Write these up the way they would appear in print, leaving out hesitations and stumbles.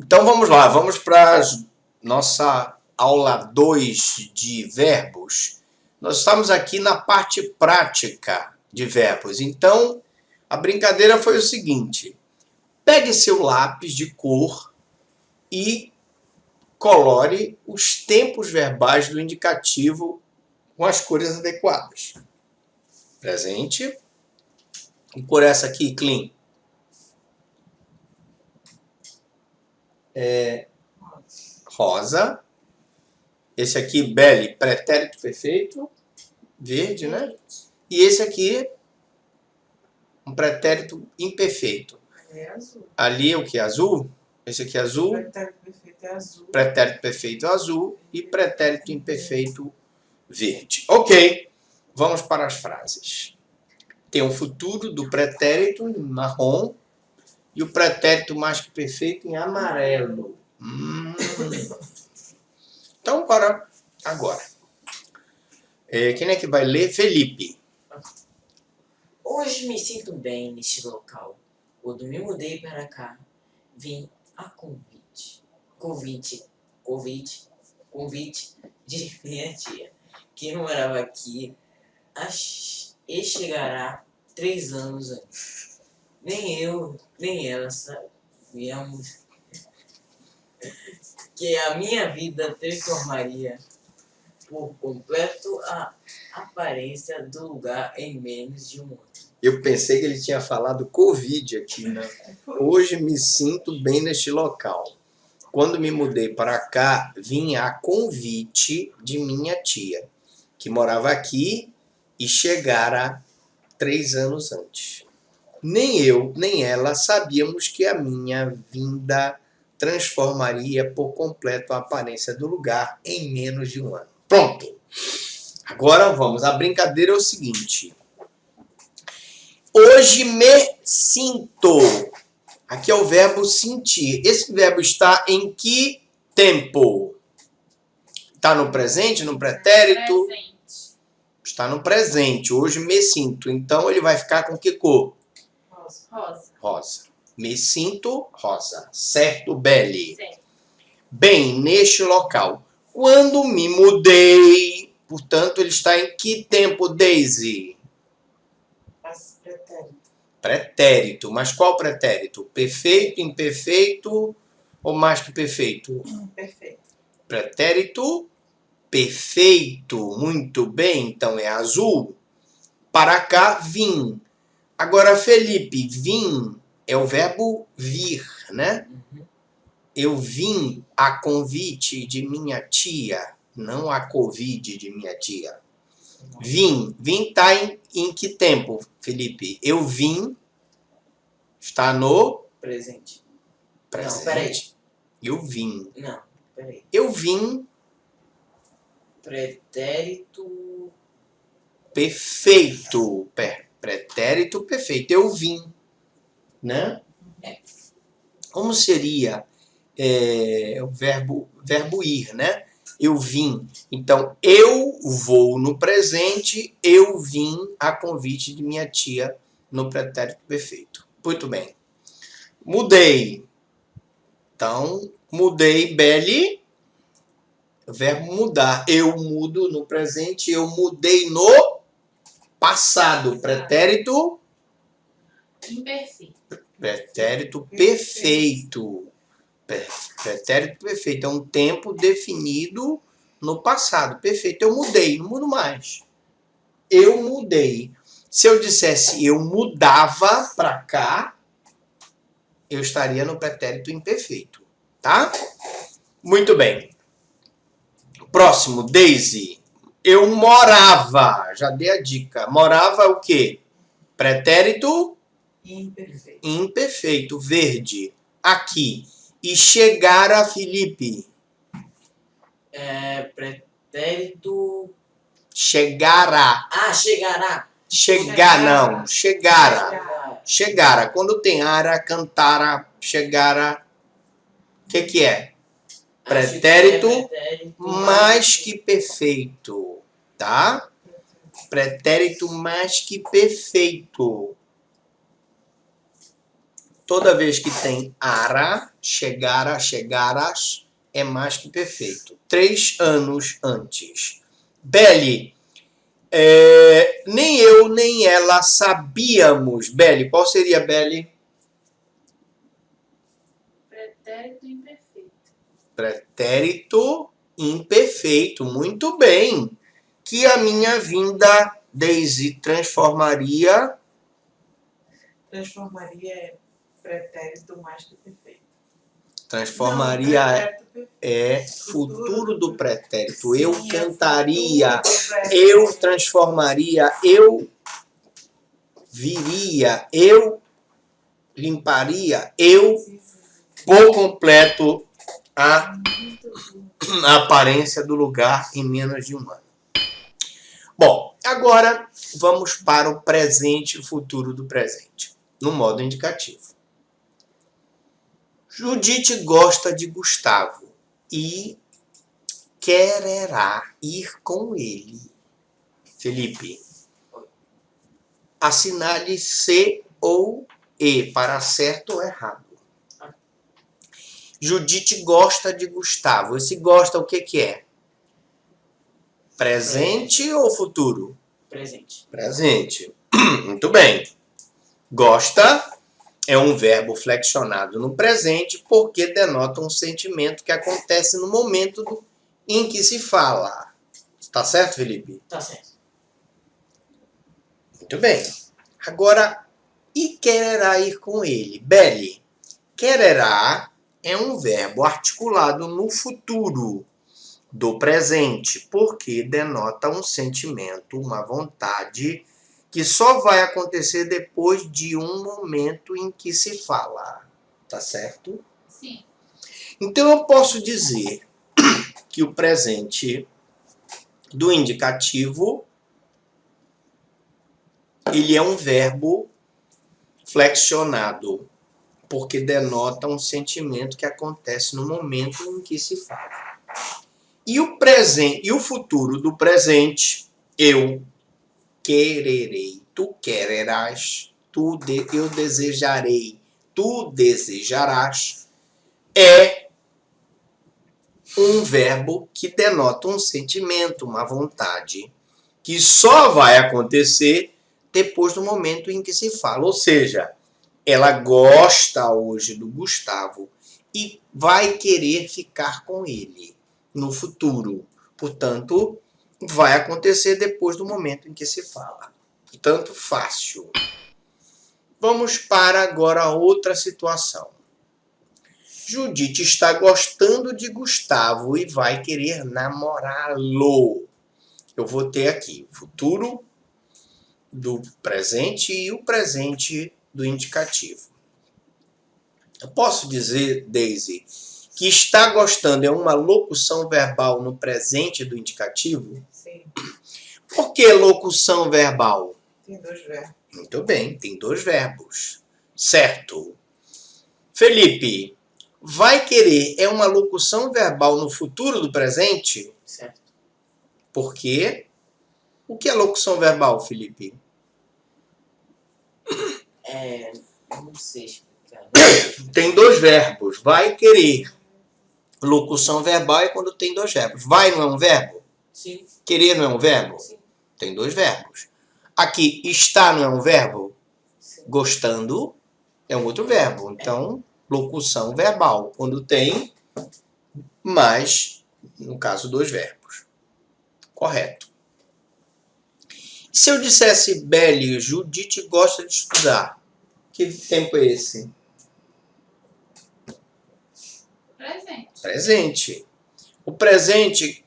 Então vamos lá, vamos para nossa aula 2 de verbos. Nós estamos aqui na parte prática de verbos. Então, a brincadeira foi o seguinte: pegue seu lápis de cor e colore os tempos verbais do indicativo com as cores adequadas. Presente. E por essa aqui, clean. Rosa. Esse aqui, belly, pretérito perfeito, verde, né? E esse aqui, um pretérito imperfeito. Ali o que? Azul? Esse aqui é azul. Pretérito perfeito é azul. Pretérito perfeito azul e pretérito imperfeito verde. Ok, vamos para as frases. Tem o futuro do pretérito em marrom e o pretérito mais que perfeito em amarelo. Então, para agora. Quem é que vai ler? Felipe. Hoje me sinto bem neste local. Quando me mudei para cá, vim a convite de minha tia, que morava aqui e chegará 3 anos antes. Nem eu, nem ela sabíamos que a minha vida transformaria por completo a aparência do lugar em menos de um ano. Eu pensei que ele tinha falado Covid aqui, né? Hoje me sinto bem neste local. Quando me mudei para cá, vim a convite de minha tia, que morava aqui e chegara 3 anos antes. Nem eu, nem ela sabíamos que a minha vinda transformaria por completo a aparência do lugar em menos de um ano. Pronto! Agora vamos. A brincadeira é o seguinte. Hoje me sinto. Aqui é o verbo sentir. Esse verbo está em que tempo? Está no presente, no pretérito? Presente. Está no presente. Hoje me sinto. Então ele vai ficar com que cor? Rosa. Rosa. Me sinto rosa. Certo, Beli? Certo. Bem, neste local. Quando me mudei. Portanto, ele está em que tempo, Daisy? Pretérito. Pretérito. Mas qual pretérito? Perfeito, imperfeito ou mais que perfeito? Perfeito. Pretérito perfeito. Muito bem. Então é azul. Para cá, vim. Agora, Felipe, vim é o verbo vir, né? Eu vim a convite de minha tia, não a Covid de minha tia. Vim. Vim está em que tempo, Felipe? Eu vim está no Presente. presente. Não, peraí. Eu vim. Não, peraí. Eu vim Pretérito. perfeito. Pretérito perfeito. Eu vim. Né? Como seria o verbo ir, né? Eu vim. Então, eu vou no presente, eu vim a convite de minha tia no pretérito perfeito. Muito bem. Mudei. Então, mudei, Beli. Verbo mudar. Eu mudo no presente, eu mudei no passado. Pretérito? Imperfeito. Pretérito perfeito. Pretérito perfeito. É um tempo definido no passado. Perfeito. Eu mudei, não mudo mais. Eu mudei. Se eu dissesse eu mudava para cá, eu estaria no pretérito imperfeito. Tá? Muito bem. Próximo, Daisy. Eu morava. Já dei a dica. Morava o quê? Pretérito Imperfeito. imperfeito. Verde. Aqui. E chegar a Felipe. Pretérito. Chegará. Ah, chegará. Chegar, não. Chegara. Chegar. Chegara. Quando tem ara, cantara, chegara. O que é? Pretérito mais que perfeito. Tá? Pretérito mais que perfeito. Toda vez que tem ara, chegara, chegaras, é mais que perfeito. 3 anos antes. Beli, nem eu nem ela sabíamos. Beli, qual seria, Beli? Pretérito imperfeito. Pretérito imperfeito. Muito bem. Que a minha vinda, Daisy, transformaria... Transformaria pretérito mais que perfeito. Transformaria Não, pretérito perfeito. futuro do pretérito. Sim, Eu é cantaria, futuro do pretérito. eu transformaria, eu viria, eu limparia, eu por completo a aparência do lugar em menos de 1 ano. Bom, agora vamos para o presente e futuro do presente, no modo indicativo. Judite gosta de Gustavo e quererá ir com ele. Felipe, assinale C ou E para certo ou errado. Judite gosta de Gustavo. Esse gosta o que é? Presente ou futuro? Presente. Presente. Muito bem. Gosta é um verbo flexionado no presente porque denota um sentimento que acontece no momento em que se fala. Tá certo, Felipe? Tá certo. Muito bem. Agora, e quererá ir com ele? Beli, quererá é um verbo articulado no futuro do presente, porque denota um sentimento, uma vontade que só vai acontecer depois de um momento em que se fala. Tá certo? Sim. Então eu posso dizer que o presente do indicativo ele é um verbo flexionado, porque denota um sentimento que acontece no momento em que se fala. E o presente e o futuro do presente, eu quererei, tu quererás, eu desejarei, tu desejarás, é um verbo que denota um sentimento, uma vontade, que só vai acontecer depois do momento em que se fala. Ou seja, ela gosta hoje do Gustavo e vai querer ficar com ele no futuro. Portanto, vai acontecer depois do momento em que se fala. Portanto, fácil. Vamos para agora outra situação. Judite está gostando de Gustavo e vai querer namorá-lo. Eu vou ter aqui o futuro do presente e o presente do indicativo. Eu posso dizer, Daisy, que está gostando é uma locução verbal no presente do indicativo? Sim. Por que locução verbal? Tem 2 verbos. Muito bem, tem 2 verbos. Certo. Felipe, vai querer é uma locução verbal no futuro do presente? Certo. Por quê? O que é locução verbal, Felipe? Não sei explicar. Tem 2 verbos. Vai querer. Locução verbal é quando tem 2 verbos. Vai não é um verbo? Sim. Querer não é um verbo? Sim. Tem 2 verbos. Aqui, estar não é um verbo? Sim. Gostando é um outro verbo. Então, locução verbal. Quando tem mais, no caso, 2 verbos. Correto. Se eu dissesse, Beli, Judite gosta de estudar. Que tempo é esse? Presente. Presente. O presente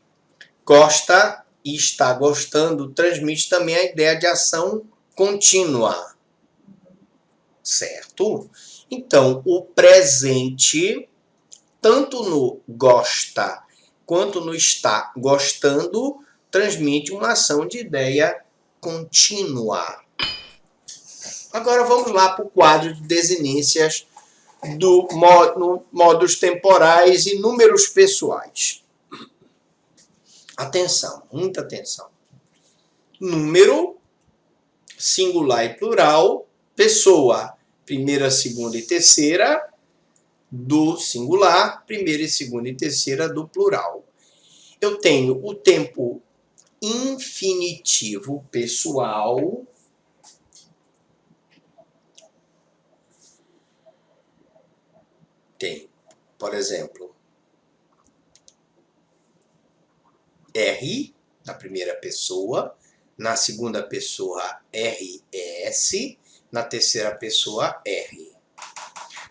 gosta e está gostando transmite também a ideia de ação contínua. Certo? Então, o presente, tanto no gosta quanto no está gostando, transmite uma ação de ideia contínua. Agora vamos lá para o quadro de desinências do modos temporais e números pessoais. Atenção, muita atenção. Número, singular e plural, pessoa, primeira, segunda e terceira do singular, primeira, segunda e terceira do plural. Eu tenho o tempo infinitivo pessoal, tem, por exemplo, R, na primeira pessoa, na segunda pessoa RS, na terceira pessoa R.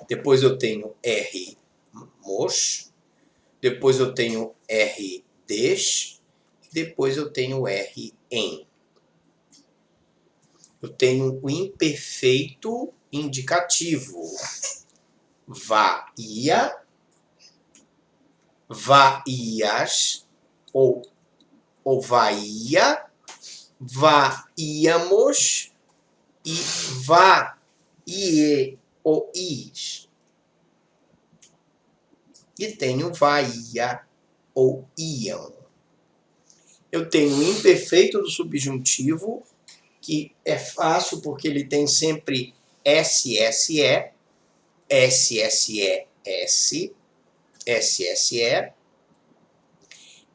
Depois eu tenho R-mos, depois eu tenho R-des, depois eu tenho R-em. Eu tenho o imperfeito indicativo. Vaia, vaias, ou vaia, vaíamos e vaieois. E tenho vaia ou iam. Eu tenho o imperfeito do subjuntivo, que é fácil porque ele tem sempre SSE, SSES, SSE,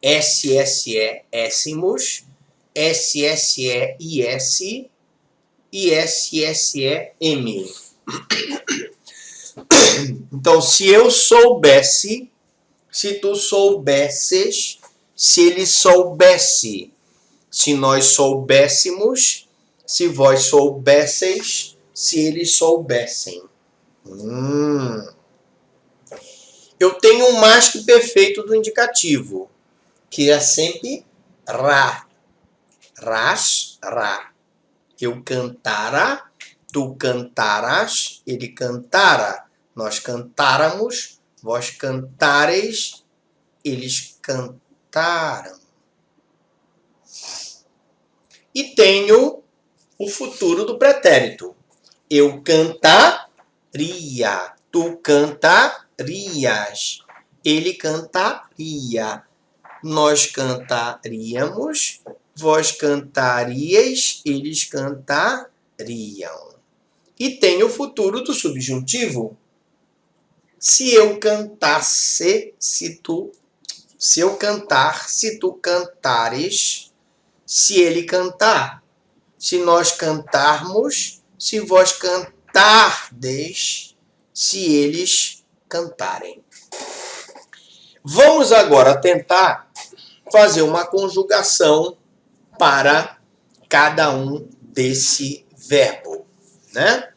SSEéssimos, SSEIS e SSEM. Então, se eu soubesse, se tu soubesses, se ele soubesse, se nós soubéssemos, se vós soubesseis, se eles soubessem. Eu tenho um mais que perfeito do indicativo, que é sempre ra. Ras, ra. Eu cantara, tu cantaras, ele cantara, nós cantáramos, vós cantareis, eles cantaram. E tenho o futuro do pretérito. Eu cantaria, tu cantarias, ele cantaria, nós cantaríamos, vós cantaríeis, eles cantariam. E tem o futuro do subjuntivo. Se eu cantasse, se eu cantar, se tu cantares, se ele cantar, se nós cantarmos, se vós cantardes, se eles cantarem. Vamos agora tentar fazer uma conjugação para cada um desse verbo, né?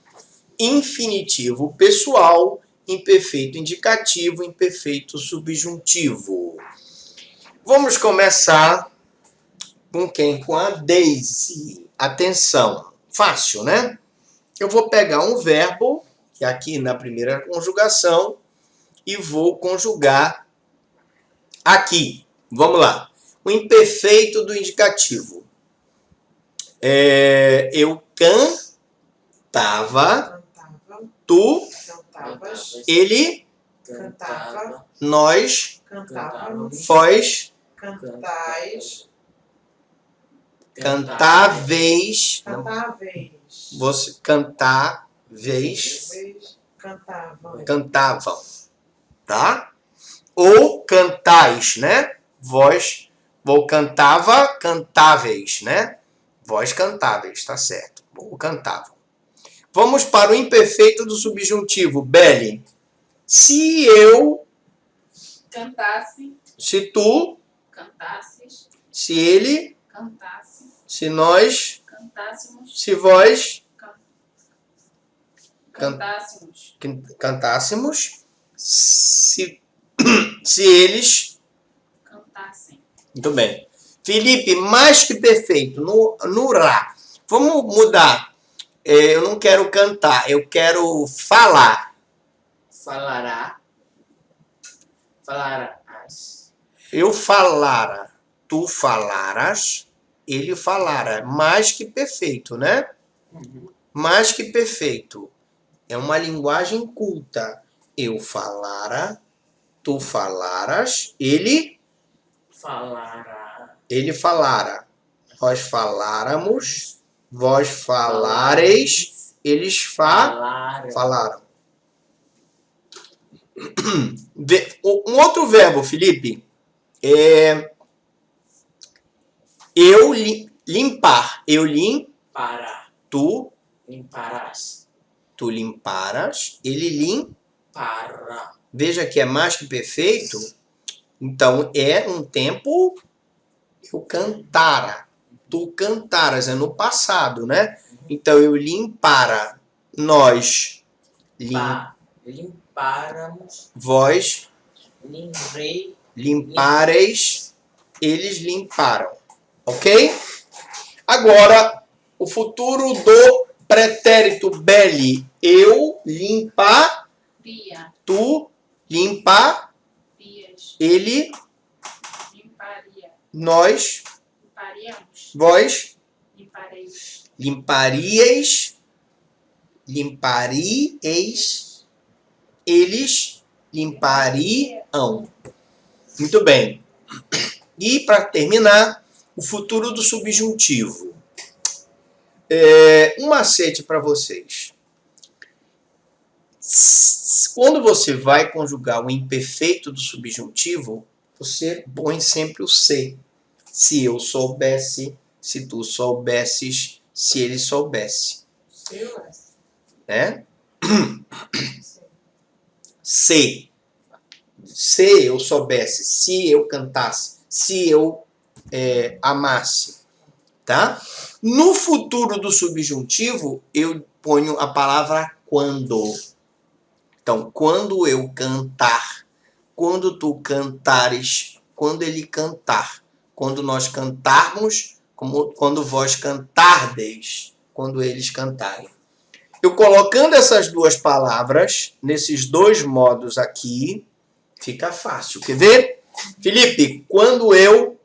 Infinitivo pessoal, imperfeito indicativo, imperfeito subjuntivo. Vamos começar com quem? Com a Daisy. Atenção, fácil, né? Eu vou pegar um verbo, que é aqui na primeira conjugação, e vou conjugar aqui. Vamos lá. O imperfeito do indicativo. Eu cantava, tu, Cantavas, ele, cantava, nós, cantávamos, vós, cantais, cantáveis, cantáveis, você cantáveis, cantavam, cantavam, tá? Ou cantais, né? Vós, vou cantava, cantáveis, né? Vós cantáveis, tá certo. Ou cantavam. Vamos para o imperfeito do subjuntivo. Belle, se eu, cantasse, se tu, cantasses, se ele, cantasse, se nós, cantássemos, se vós cantássemos, cantássemos, se eles... cantassem. Muito bem. Felipe, mais que perfeito, no Rá. Vamos mudar. Eu não quero cantar, eu quero falar. Falará. Falarás. Eu falara, tu falaras, ele falara. Mais que perfeito, né? Mais que perfeito. É uma linguagem culta. Eu falara, tu falaras, ele Falará. falara. Nós faláramos, vós falareis, eles Falaram. falaram. Um outro verbo, Felipe, é eu limpar. Eu Para. tu Limparás. limparas, ele Para. Veja que é mais que perfeito. Então é um tempo eu cantara. Tu cantaras, é no passado, né? Então eu limpara, nós Limpáramos. vós Limbrei. limpareis, eles limparam. Ok? Agora, o futuro do pretérito belli. Eu limpar, Pia. tu limpar, Pias. ele, Limparia. nós, Limparíamos. vós, Limpareis. limparíeis, eles limpariam. Muito bem. E, para terminar, o futuro do subjuntivo. Um macete para vocês. Quando você vai conjugar o imperfeito do subjuntivo, você põe sempre o se. Se eu soubesse, se tu soubesses, se ele soubesse. Né? Se eu soubesse, se eu cantasse, se eu amasse. Tá? No futuro do subjuntivo, eu ponho a palavra quando. Então, quando eu cantar, quando tu cantares, quando ele cantar, quando nós cantarmos, quando vós cantardes, quando eles cantarem. Eu colocando essas duas palavras, nesses dois modos aqui, fica fácil. Quer ver? Felipe, quando eu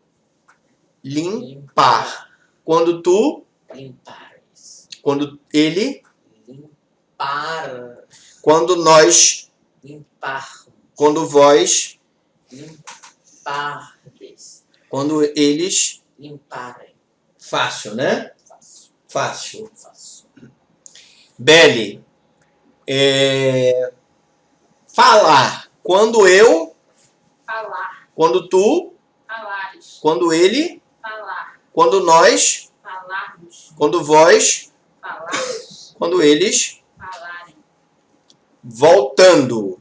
limpar, quando tu, Limpares. quando ele, Limpar. quando nós, Limpar. quando vós, Limpardes. quando eles. Limparem. Fácil, né? Fácil. Fácil. Beli. Falar. Quando eu. Falar. Quando tu. Falares. Quando ele. Falar. Quando nós. Falarmos. Quando vós. Falarmos. Quando eles. Falarem. Voltando.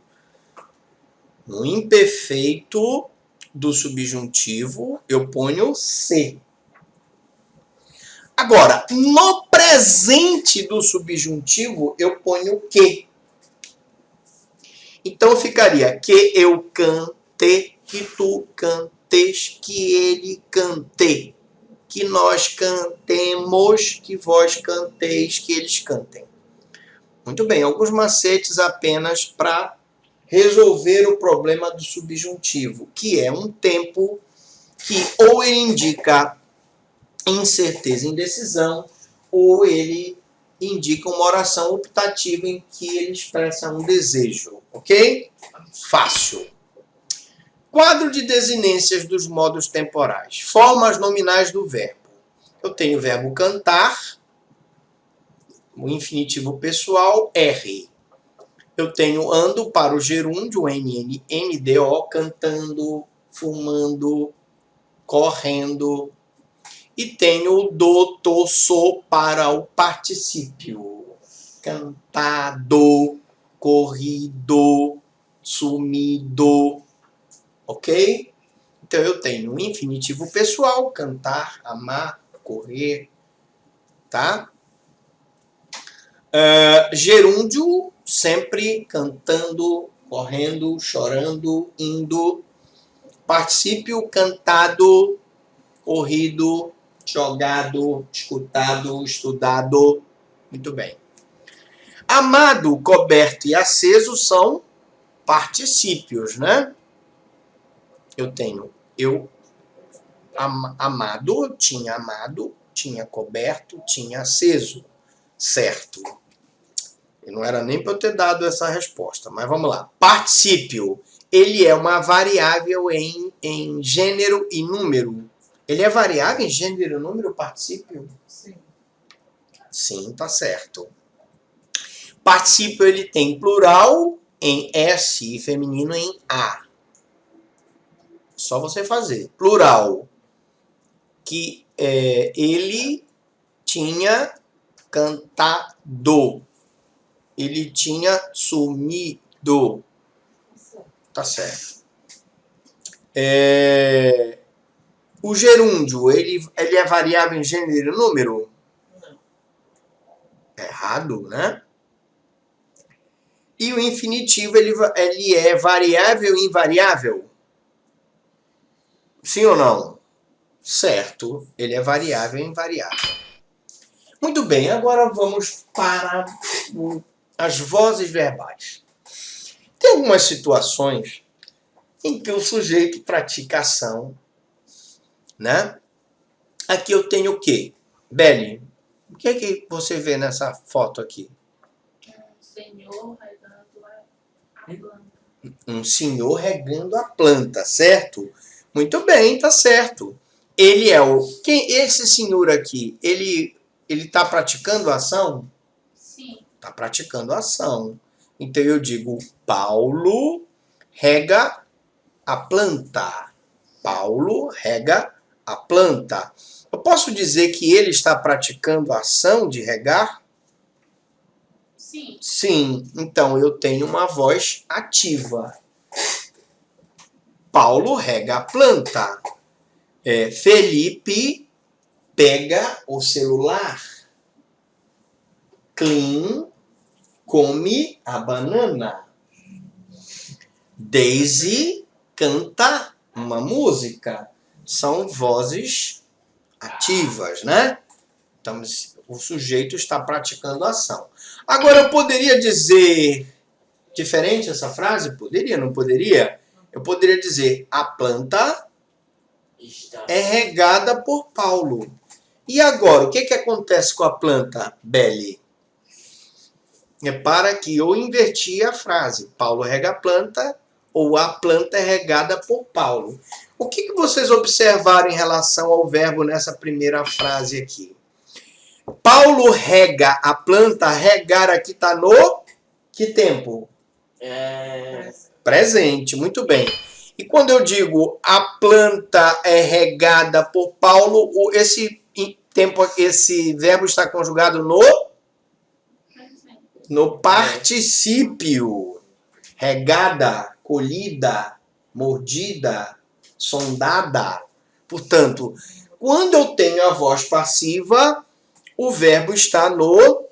No imperfeito do subjuntivo, eu ponho se. Agora, no presente do subjuntivo, eu ponho que. Então ficaria que eu cante, que tu cantes, que ele cante, que nós cantemos, que vós canteis, que eles cantem. Muito bem, alguns macetes apenas para resolver o problema do subjuntivo, que é um tempo que ou ele indica incerteza, indecisão, ou ele indica uma oração optativa em que ele expressa um desejo, ok? Fácil. Quadro de desinências dos modos temporais. Formas nominais do verbo. Eu tenho o verbo cantar, o infinitivo pessoal, R. Eu tenho ando para o gerúndio, NNDO, cantando, fumando, correndo. E tenho o do, to, so para o particípio. Cantado, corrido, sumido. Ok? Então eu tenho o infinitivo pessoal, cantar, amar, correr. Tá? Gerúndio, sempre cantando, correndo, chorando, indo. Particípio, cantado, corrido, jogado, escutado, estudado. Muito bem. Amado, coberto e aceso são particípios, né? Eu tenho amado, tinha coberto, tinha aceso. Certo. E não era nem para eu ter dado essa resposta, mas vamos lá. Particípio. Ele é uma variável em gênero e número. Ele é variável em gênero e número, particípio? Sim. Sim, tá certo. Particípio ele tem plural em S e feminino em A. Só você fazer. Plural. Que ele tinha cantado. Ele tinha sumido. Tá certo. O gerúndio, ele é variável em gênero e número? Não. Errado, né? E o infinitivo, ele é variável e invariável? Sim ou não? Certo, ele é variável e invariável. Muito bem, agora vamos para as vozes verbais. Tem algumas situações em que o sujeito pratica ação, né? Aqui eu tenho o quê? Beli, o que é que você vê nessa foto aqui? Senhor regando a planta. Um senhor regando a planta, certo? Muito bem, tá certo. Ele é esse senhor aqui, ele está praticando a ação? Sim. Está praticando a ação. Então eu digo, Paulo rega a planta. Paulo rega a planta. Eu posso dizer que ele está praticando a ação de regar? Sim. Sim. Então eu tenho uma voz ativa. Paulo rega a planta. Felipe pega o celular. Clean come a banana. Daisy canta uma música. São vozes ativas, né? Então, o sujeito está praticando a ação. Agora, eu poderia dizer diferente essa frase? Poderia, não poderia? Eu poderia dizer, a planta é regada por Paulo. E agora, o que acontece com a planta, Beli? Repara que eu inverti a frase. Paulo rega a planta ou a planta é regada por Paulo. O que vocês observaram em relação ao verbo nessa primeira frase aqui? Paulo rega a planta. Regar aqui está no que tempo? Presente. Muito bem. E quando eu digo a planta é regada por Paulo, esse verbo está conjugado no particípio. Regada, colhida, mordida, sondada. Portanto, quando eu tenho a voz passiva, o verbo está no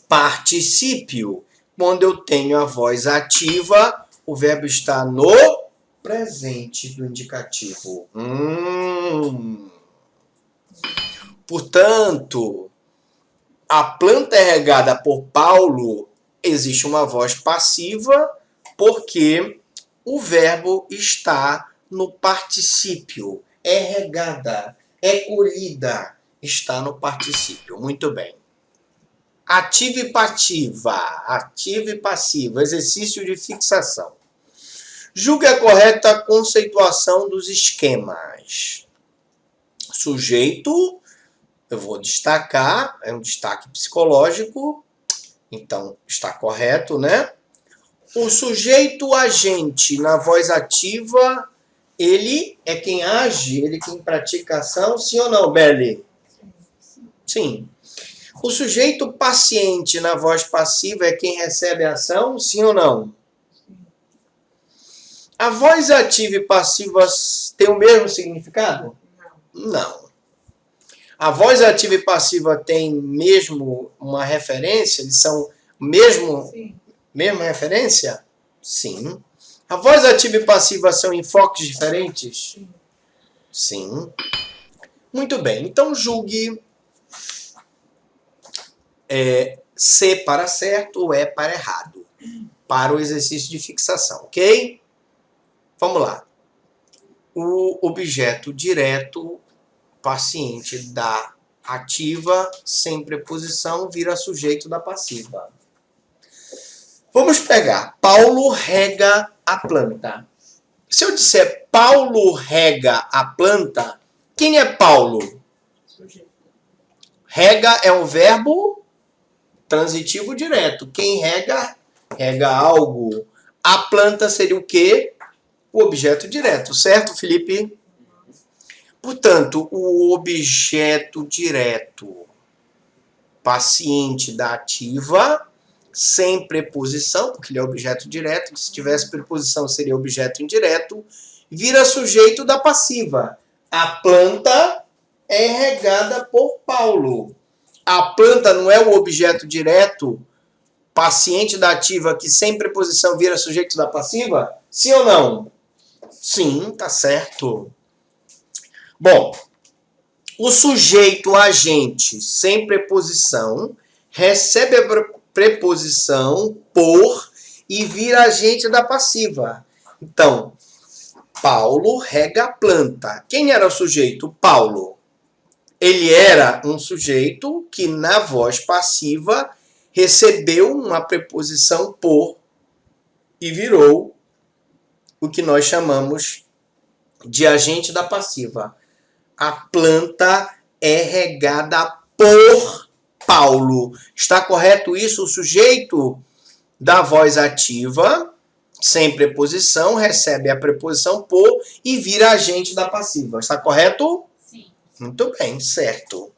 particípio. Quando eu tenho a voz ativa, o verbo está no presente do indicativo. Portanto, a planta é regada por Paulo, existe uma voz passiva, porque o verbo está no particípio. É regada, é colhida, está no particípio. Muito bem. Ativa e passiva. Ativa e passiva. Exercício de fixação. Julgue a correta conceituação dos esquemas. Sujeito, eu vou destacar, é um destaque psicológico, então está correto, né? O sujeito agente na voz ativa, ele é quem age, ele é quem pratica ação, sim ou não, Beli? Sim. O sujeito paciente na voz passiva é quem recebe a ação, sim ou não? A voz ativa e passiva tem o mesmo significado? Não. A voz ativa e passiva tem mesmo uma referência? Eles são mesma referência? Sim. A voz ativa e passiva são enfoques diferentes? Sim. Muito bem. Então, julgue C para certo ou E para errado. Para o exercício de fixação, ok? Vamos lá. O objeto direto paciente da ativa sem preposição vira sujeito da passiva. Vamos pegar. Paulo rega a planta. Se eu disser Paulo rega a planta, quem é Paulo? Rega é um verbo transitivo direto. Quem rega, rega algo. A planta seria o quê? O objeto direto, certo, Felipe? Portanto, o objeto direto paciente da ativa, sem preposição, porque ele é objeto direto, se tivesse preposição seria objeto indireto, vira sujeito da passiva. A planta é regada por Paulo. A planta não é o objeto direto paciente da ativa que sem preposição vira sujeito da passiva? Sim ou não? Sim, tá certo. Bom, o sujeito agente sem preposição recebe a preposição por e vira agente da passiva. Então, Paulo rega a planta. Quem era o sujeito? Paulo. Ele era um sujeito que na voz passiva recebeu uma preposição por e virou o que nós chamamos de agente da passiva. A planta é regada por Paulo. Está correto isso? O sujeito da voz ativa, sem preposição, recebe a preposição por e vira agente da passiva. Está correto? Sim. Muito bem, certo.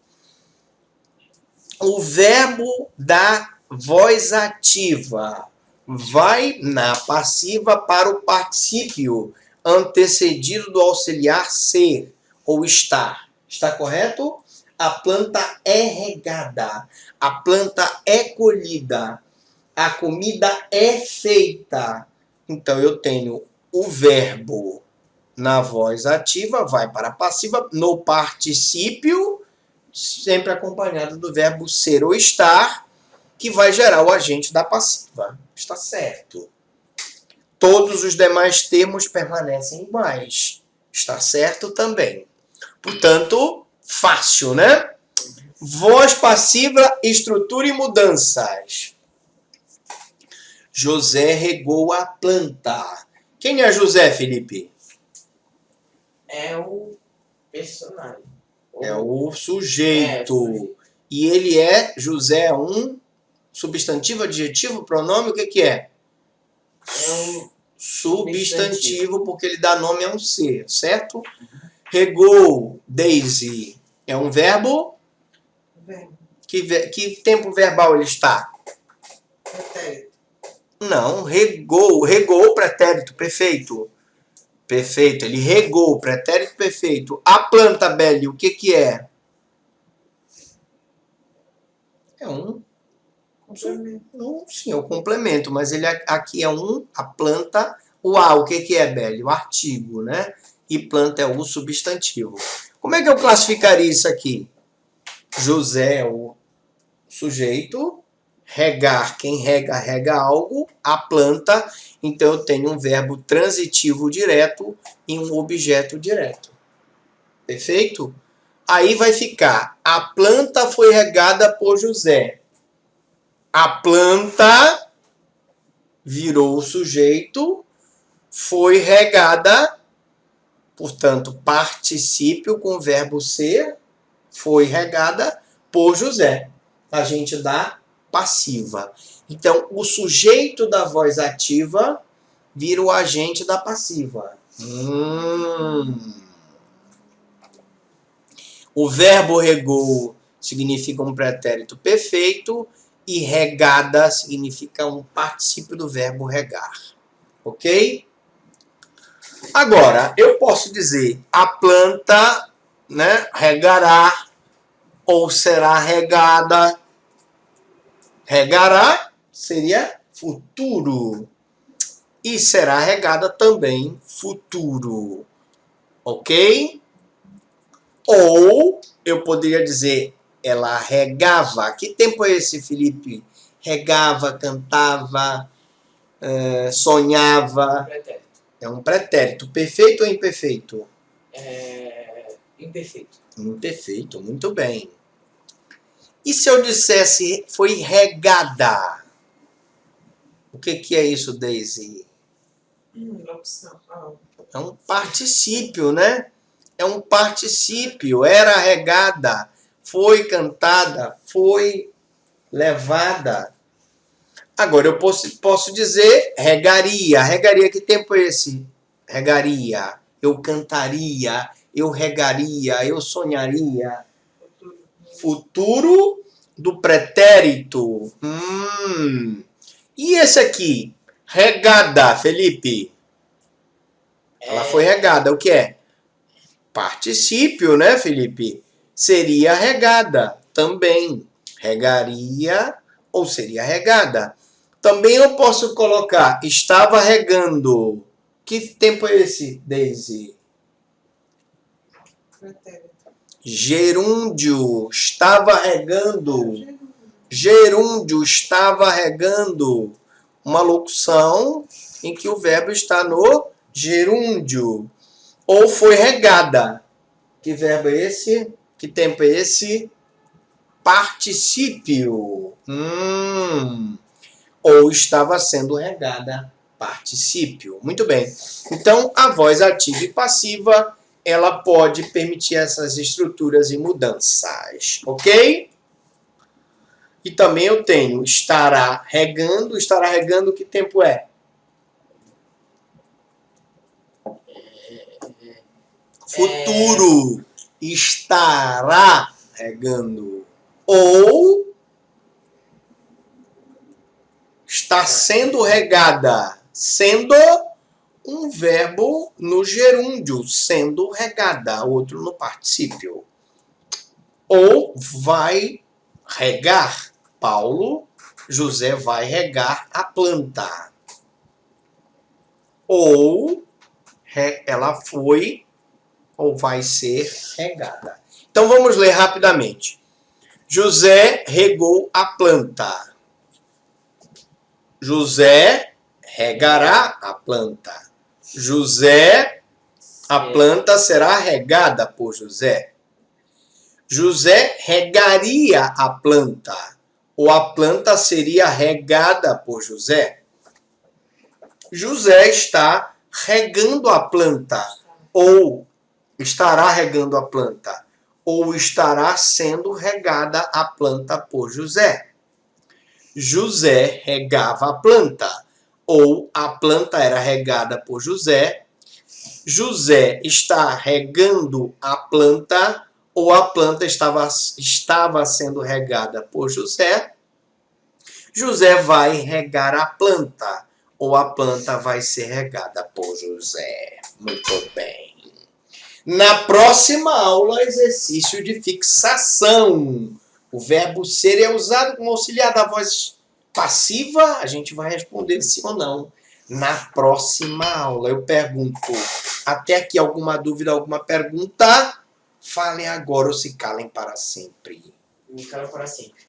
O verbo da voz ativa vai na passiva para o particípio antecedido do auxiliar ser ou estar. Está correto? A planta é regada, a planta é colhida, a comida é feita. Então eu tenho o verbo na voz ativa, vai para a passiva, no particípio, sempre acompanhado do verbo ser ou estar, que vai gerar o agente da passiva. Está certo. Todos os demais termos permanecem iguais. Está certo também. Portanto, fácil, né? Voz passiva, estrutura e mudanças. José regou a planta. Quem é José, Felipe? É o personagem. É o sujeito. E ele José é um substantivo, adjetivo, pronome, o que é? É um Substantivo, porque ele dá nome a um ser, certo? Regou, Daisy, é um verbo? Verbo. Que tempo verbal ele está? Pretérito. Não, regou, pretérito, perfeito. Perfeito, ele regou, pretérito perfeito. A planta, Beli, o que é? É um Complemento. sim, é o complemento, mas ele aqui é a planta, o a, o que é, Beli? O artigo, né? E planta é o substantivo. Como é que eu classificaria isso aqui? José é o sujeito, regar, quem rega, rega algo, a planta, então eu tenho um verbo transitivo direto e um objeto direto. Perfeito? Aí vai ficar, a planta foi regada por José. A planta virou o sujeito, foi regada, portanto, particípio com o verbo ser, foi regada por José. A gente dá passiva. Então, o sujeito da voz ativa vira o agente da passiva. O verbo regou significa um pretérito perfeito e regada significa um particípio do verbo regar. Ok? Agora, eu posso dizer a planta, né, regará ou será regada. Regará seria futuro. E será regada também futuro. Ok? Ou eu poderia dizer ela regava. Que tempo é esse, Felipe? Regava, cantava, sonhava. Pretérito. É um pretérito. Perfeito ou imperfeito? Imperfeito. Imperfeito, muito bem. E se eu dissesse foi regada? O que é isso, Daisy? Opção. É um particípio, né? É um particípio. Era regada, foi cantada, foi levada. Agora, eu posso dizer regaria. Regaria, que tempo é esse? Regaria. Eu cantaria, eu regaria, eu sonharia. Futuro do pretérito. E esse aqui? Regada, Felipe. Ela foi regada. O que é? Particípio, né, Felipe? Seria regada também. Regaria ou seria regada. Também eu posso colocar estava regando. Que tempo é esse, Daisy? Pretérito. Gerúndio. Estava regando. Gerúndio estava regando. Uma locução em que o verbo está no gerúndio. Ou foi regada. Que verbo é esse? Que tempo é esse? Particípio. Ou estava sendo regada. Particípio. Muito bem. Então, a voz ativa e passiva, ela pode permitir essas estruturas e mudanças. Ok? E também eu tenho estará regando. Estará regando, que tempo é? Futuro. Estará regando. Ou está sendo regada. Sendo um verbo no gerúndio. Sendo regada. Outro no particípio. Ou vai regar. Paulo, José vai regar a planta. Ou ela foi ou vai ser regada. Então vamos ler rapidamente. José regou a planta. José regará a planta. José, a planta será regada por José. José regaria a planta. Ou a planta seria regada por José. José está regando a planta. Ou estará regando a planta. Ou estará sendo regada a planta por José. José regava a planta. Ou a planta era regada por José. José está regando a planta. Ou a planta estava sendo regada por José. José vai regar a planta. Ou a planta vai ser regada por José. Muito bem. Na próxima aula, exercício de fixação. O verbo ser é usado como auxiliar da voz passiva. A gente vai responder sim ou não. Na próxima aula, eu pergunto. Até aqui, alguma dúvida, alguma pergunta? Falem agora ou se calem para sempre. Me cala para sempre.